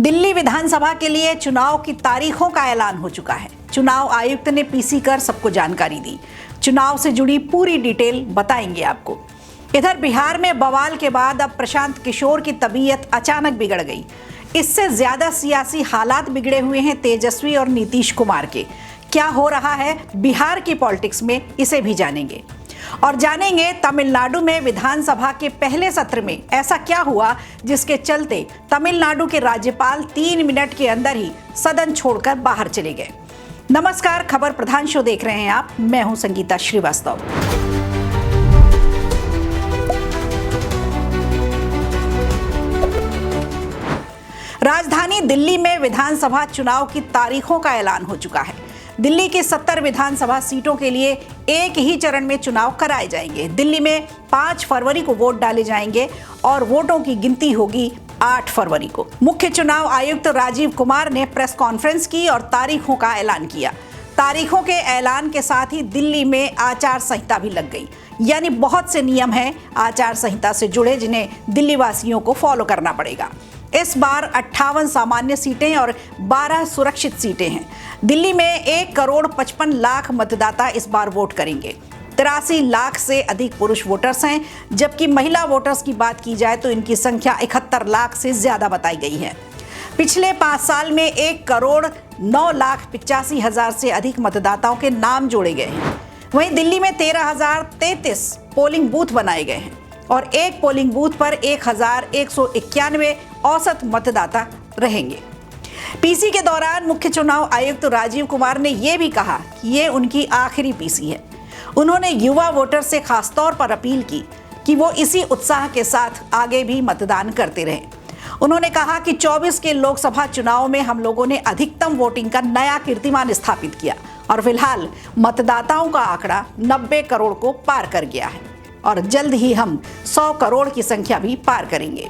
दिल्ली विधानसभा के लिए चुनाव की तारीखों का ऐलान हो चुका है। चुनाव आयुक्त ने पीसी कर सबको जानकारी दी। चुनाव से जुड़ी पूरी डिटेल बताएंगे आपको। इधर बिहार में बवाल के बाद अब प्रशांत किशोर की तबीयत अचानक बिगड़ गई। इससे ज्यादा सियासी हालात बिगड़े हुए हैं तेजस्वी और नीतीश कुमार के। क्या हो रहा है बिहार की पॉलिटिक्स में, इसे भी जानेंगे। और जानेंगे तमिलनाडु में विधानसभा के पहले सत्र में ऐसा क्या हुआ जिसके चलते तमिलनाडु के राज्यपाल 3 मिनट के अंदर ही सदन छोड़कर बाहर चले गए। नमस्कार, खबर प्रधान शो देख रहे हैं आप। मैं हूं संगीता श्रीवास्तव। राजधानी दिल्ली में विधानसभा चुनाव की तारीखों का ऐलान हो चुका है। दिल्ली की 70 विधानसभा सीटों के लिए एक ही चरण में चुनाव कराए जाएंगे। दिल्ली में 5 फरवरी को वोट डाले जाएंगे और वोटों की गिनती होगी 8 फरवरी को। मुख्य चुनाव आयुक्त राजीव कुमार ने प्रेस कॉन्फ्रेंस की और तारीखों का ऐलान किया। तारीखों के ऐलान के साथ ही दिल्ली में आचार संहिता भी लग गई। यानी बहुत से नियम हैं आचार संहिता से जुड़े जिन्हें दिल्ली वासियों को फॉलो करना पड़ेगा। इस बार 58 सामान्य सीटें और 12 सुरक्षित सीटें हैं। दिल्ली में 1,55,00,000 मतदाता इस बार वोट करेंगे। 83 लाख से अधिक पुरुष वोटर्स हैं, जबकि महिला वोटर्स की बात की जाए तो इनकी संख्या 71 लाख से ज्यादा बताई गई है। पिछले 5 साल में 1,09,85,000 से अधिक मतदाताओं के नाम जोड़े गए हैं। वहीं दिल्ली में 13,033 पोलिंग बूथ बनाए गए हैं और एक पोलिंग बूथ पर 1,191 औसत मतदाता रहेंगे। पीसी के दौरान मुख्य चुनाव आयुक्त राजीव कुमार ने यह भी कहा कि ये उनकी आखिरी पीसी है। उन्होंने युवा वोटर से खासतौर पर अपील की कि वो इसी उत्साह के साथ आगे भी मतदान करते रहें। उन्होंने कहा कि 24 के लोकसभा चुनाव में हम लोगों ने अधिकतम वोटिंग का नया कीर्तिमान स्थापित किया और फिलहाल मतदाताओं का आंकड़ा 90 करोड़ को पार कर गया है और जल्द ही हम 100 करोड़ की संख्या भी पार करेंगे।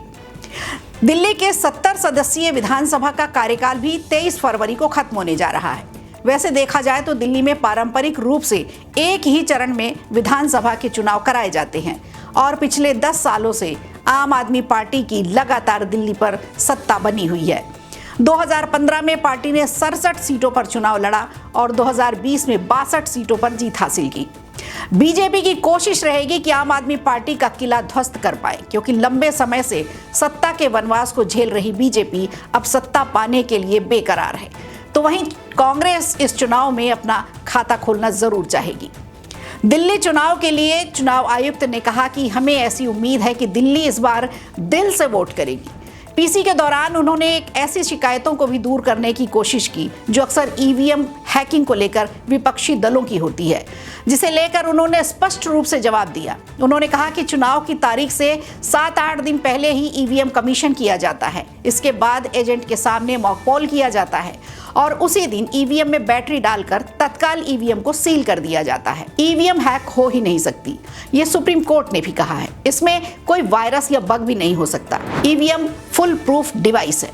दिल्ली के 70 सदस्यीय विधानसभा का कार्यकाल भी 23 फरवरी को खत्म होने जा रहा है। वैसे देखा जाए तो दिल्ली में पारंपरिक रूप से एक ही चरण में विधानसभा के चुनाव कराए जाते हैं और पिछले 10 सालों से आम आदमी पार्टी की लगातार दिल्ली पर सत्ता बनी हुई है। 2015 में पार्टी ने 67 सीटों पर चुनाव लड़ा और 2020 में 62 सीटों पर जीत हासिल की। बीजेपी की कोशिश रहेगी कि आम आदमी पार्टी का किला ध्वस्त कर पाए, क्योंकि लंबे समय से सत्ता के वनवास को झेल रही बीजेपी अब सत्ता पाने के लिए बेकरार है। तो वहीं कांग्रेस इस चुनाव में अपना खाता खोलना जरूर चाहेगी। दिल्ली चुनाव के लिए चुनाव आयुक्त ने कहा कि हमें ऐसी उम्मीद है कि दिल्ली इस बार दिल से वोट करेगी। पीसी के दौरान उन्होंने एक ऐसी शिकायतों को भी दूर करने की कोशिश की जो अक्सर ईवीएम हैकिंग को लेकर विपक्षी दलों की होती है, जिसे लेकर उन्होंने स्पष्ट रूप से जवाब दिया। उन्होंने कहा कि चुनाव की तारीख से 7-8 दिन पहले ही ईवीएम कमीशन किया जाता है। इसके बाद एजेंट के सामने मॉक पोल किया जाता है और उसी दिन ईवीएम में बैटरी डालकर तत्काल ईवीएम को सील कर दिया जाता है। ईवीएम हैक हो ही नहीं सकती, ये सुप्रीम कोर्ट ने भी कहा है। इसमें कोई वायरस या बग भी नहीं हो सकता। ईवीएम फुल प्रूफ डिवाइस है।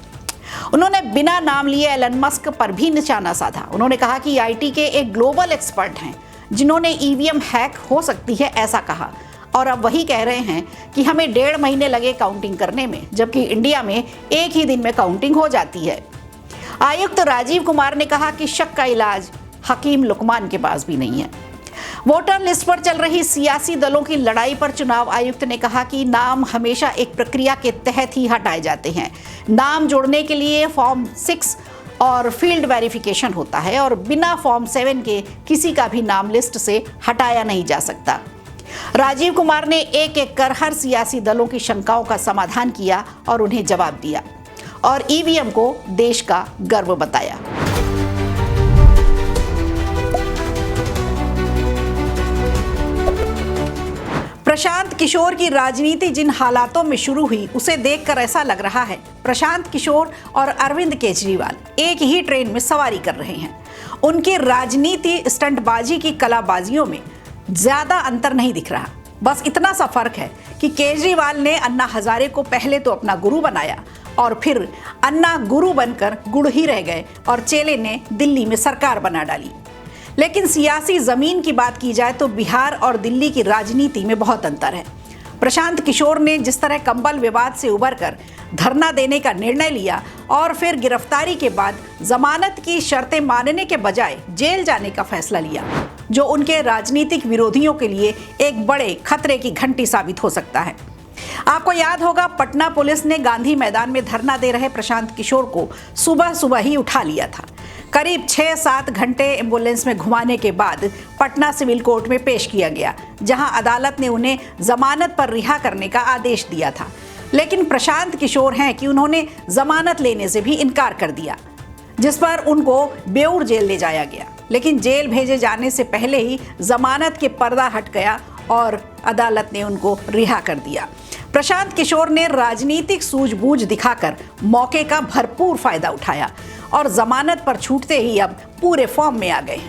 उन्होंने बिना नाम लिए एलन मस्क पर भी निशाना साधा। उन्होंने कहा कि आईटी के एक ग्लोबल एक्सपर्ट हैं जिन्होंने ईवीएम हैक हो सकती है ऐसा कहा, और अब वही कह रहे हैं कि हमें 1.5 महीने लगे काउंटिंग करने में, जबकि इंडिया में एक ही दिन में काउंटिंग हो जाती है। आयुक्त राजीव कुमार ने कहा कि शक का इलाज हकीम लुकमान के पास भी नहीं है। वोटर लिस्ट पर चल रही सियासी दलों की लड़ाई पर चुनाव आयुक्त ने कहा कि नाम हमेशा एक प्रक्रिया के तहत ही हटाए जाते हैं। नाम जोड़ने के लिए फॉर्म 6 और फील्ड वेरिफिकेशन होता है और बिना फॉर्म 7 के किसी का भी नाम लिस्ट से हटाया नहीं जा सकता। राजीव कुमार ने एक एक कर हर सियासी दलों की शंकाओं का समाधान किया और उन्हें जवाब दिया और ईवीएम को देश का गर्व बताया। प्रशांत किशोर की राजनीति जिन हालातों में शुरू हुई उसे देखकर ऐसा लग रहा है प्रशांत किशोर और अरविंद केजरीवाल एक ही ट्रेन में सवारी कर रहे हैं। उनकी राजनीति स्टंटबाजी की कलाबाजियों में ज्यादा अंतर नहीं दिख रहा। बस इतना सा फर्क है कि केजरीवाल ने अन्ना हजारे को पहले तो अपना गुरु बनाया और फिर अन्ना गुरु बनकर गुड़ ही रह गए और चेले ने दिल्ली में सरकार बना डाली। लेकिन सियासी जमीन की बात की जाए तो बिहार और दिल्ली की राजनीति में बहुत अंतर है। प्रशांत किशोर ने जिस तरह कंबल विवाद से उबरकर धरना देने का निर्णय लिया और फिर गिरफ्तारी के बाद जमानत की शर्तें मानने के बजाय जेल जाने का फैसला लिया, जो उनके राजनीतिक विरोधियों के लिए एक बड़े खतरे की घंटी साबित हो सकता है। आपको याद होगा, पटना पुलिस ने गांधी मैदान में धरना दे रहे प्रशांत किशोर को सुबह सुबह ही उठा लिया था। करीब 6-7 घंटे एम्बुलेंस में घुमाने के बाद पटना सिविल कोर्ट में पेश किया गया, जहां अदालत ने उन्हें जमानत पर रिहा करने का आदेश दिया था। लेकिन प्रशांत किशोर हैं कि उन्होंने जमानत लेने से भी इनकार कर दिया, जिस पर उनको बेऊर जेल ले जाया गया। लेकिन जेल भेजे जाने से पहले ही जमानत के पर्दा हट गया और अदालत ने उनको रिहा कर दिया। प्रशांत किशोर ने राजनीतिक सूझबूझ दिखाकर मौके का भरपूर फायदा उठाया और जमानत पर छूटते ही अब पूरे फॉर्म में आ गए।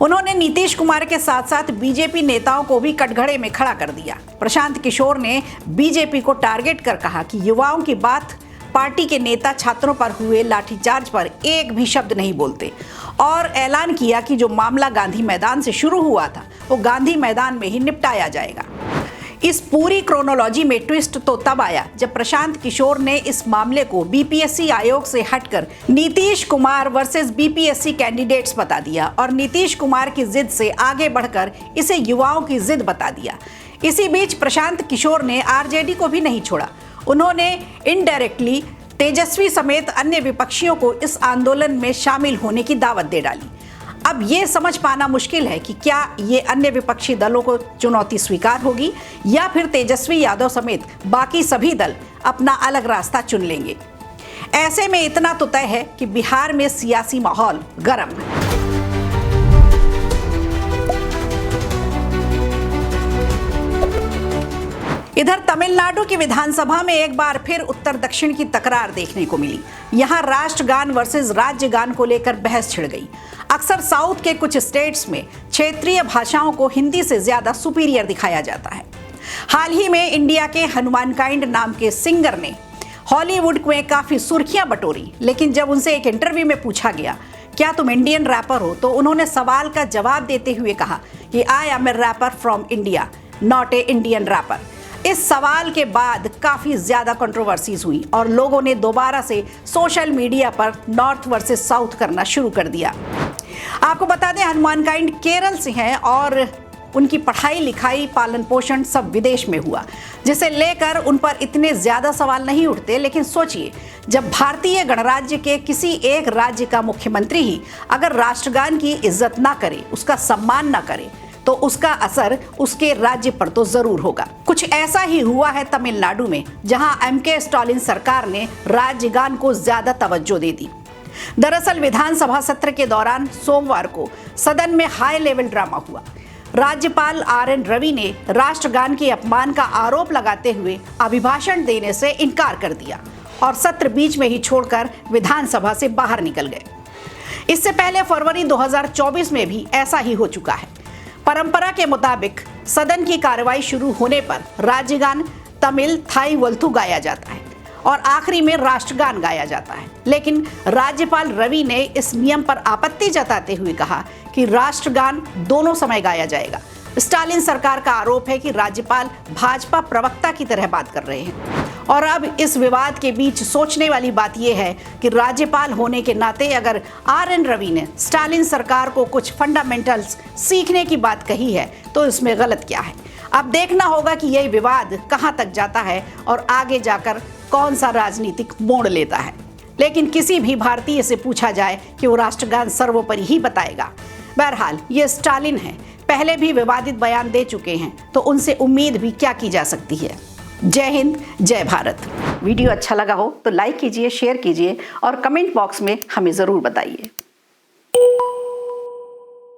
उन्होंने नीतीश कुमार के साथ साथ बीजेपी नेताओं को भी कटघरे में खड़ा कर दिया। प्रशांत किशोर ने बीजेपी को टारगेट कर कहा कि युवाओं की बात, पार्टी के नेता छात्रों पर हुए लाठीचार्ज पर एक भी शब्द नहीं बोलते और ऐलान किया कि जो मामला गांधी मैदान से शुरू हुआ था वो गांधी मैदान में ही निपटाया जाएगा। इस पूरी क्रोनोलॉजी में ट्विस्ट तो तब आया जब प्रशांत किशोर ने इस मामले को बीपीएससी आयोग से हटकर Nitish Kumar versus BPSC candidates बता दिया और नीतीश कुमार की जिद से आगे बढ़कर इसे युवाओं की जिद बता दिया। इसी बीच प्रशांत किशोर ने आरजेडी को भी नहीं छोड़ा। उन्होंने इनडायरेक्टली तेजस्वी समेत अन्य विपक्षियों को इस आंदोलन में शामिल होने की दावत दे डाली। अब ये समझ पाना मुश्किल है कि क्या ये अन्य विपक्षी दलों को चुनौती स्वीकार होगी या फिर तेजस्वी यादव समेत बाकी सभी दल अपना अलग रास्ता चुन लेंगे। ऐसे में इतना तो तय है कि बिहार में सियासी माहौल गर्म है। इधर तमिलनाडु की विधानसभा में एक बार फिर उत्तर दक्षिण की तकरार देखने को मिली। यहां राष्ट्रगान वर्सेस राज्यगान को लेकर बहस छिड़ गई। अक्सर साउथ के कुछ स्टेट्स में क्षेत्रीय भाषाओं को हिंदी से ज्यादा सुपीरियर दिखाया जाता है। हाल ही में इंडिया के हनुमान काइंड नाम के सिंगर ने हॉलीवुड में काफी सुर्खियां बटोरी, लेकिन जब उनसे एक इंटरव्यू में पूछा गया क्या तुम इंडियन रैपर हो, तो उन्होंने सवाल का जवाब देते हुए कहा कि I am a rapper from India, not an Indian rapper. इस सवाल के बाद काफी ज्यादा कंट्रोवर्सीज हुई और लोगों ने दोबारा से सोशल मीडिया पर नॉर्थ वर्सेस साउथ करना शुरू कर दिया। आपको बता दें, हनुमान काइंड केरल से हैं और उनकी पढ़ाई लिखाई पालन पोषण सब विदेश में हुआ, जिसे लेकर उन पर इतने ज्यादा सवाल नहीं उठते। लेकिन सोचिए, जब भारतीय गणराज्य के किसी एक राज्य का मुख्यमंत्री ही अगर राष्ट्रगान की इज्जत ना करे, उसका सम्मान ना करे, तो उसका असर उसके राज्य पर तो जरूर होगा। कुछ ऐसा ही हुआ है तमिलनाडु में, जहां एमके स्टालिन सरकार ने राज्यगान को ज्यादा तवज्जो दे दी। दरअसल विधानसभा सत्र के दौरान सोमवार को सदन में हाई लेवल ड्रामा हुआ। राज्यपाल RN रवि ने राष्ट्रगान के अपमान का आरोप लगाते हुए अभिभाषण देने से इनकार कर दिया और सत्र बीच में ही छोड़कर विधानसभा से बाहर निकल गए। इससे पहले फरवरी 2024 में भी ऐसा ही हो चुका है। परंपरा के मुताबिक सदन की कार्रवाई शुरू होने पर राज्यगान तमिल थाई वल्थु गाया जाता है और आखिरी में राष्ट्रगान गाया जाता है। लेकिन राज्यपाल रवि ने इस नियम पर आपत्ति जताते हुए कहा कि राष्ट्रगान दोनों समय गाया जाएगा। स्टालिन सरकार का आरोप है कि राज्यपाल भाजपा प्रवक्ता की तरह बात कर रहे हैं। और अब इस विवाद के बीच सोचने वाली बात यह है कि राज्यपाल होने के नाते अगर RN रवि ने स्टालिन सरकार को कुछ फंडामेंटल्स सीखने की बात कही है तो इसमें गलत क्या है। अब देखना होगा कि यह विवाद कहां तक जाता है और आगे जाकर कौन सा राजनीतिक मोड़ लेता है। लेकिन किसी भी भारतीय से पूछा जाए कि वो राष्ट्रगान सर्वोपरि ही बताएगा। बहरहाल ये स्टालिन है, पहले भी विवादित बयान दे चुके हैं, तो उनसे उम्मीद भी क्या की जा सकती है। जय हिंद, जय भारत। वीडियो अच्छा लगा हो तो लाइक कीजिए, शेयर कीजिए और कमेंट बॉक्स में हमें ज़रूर बताइए।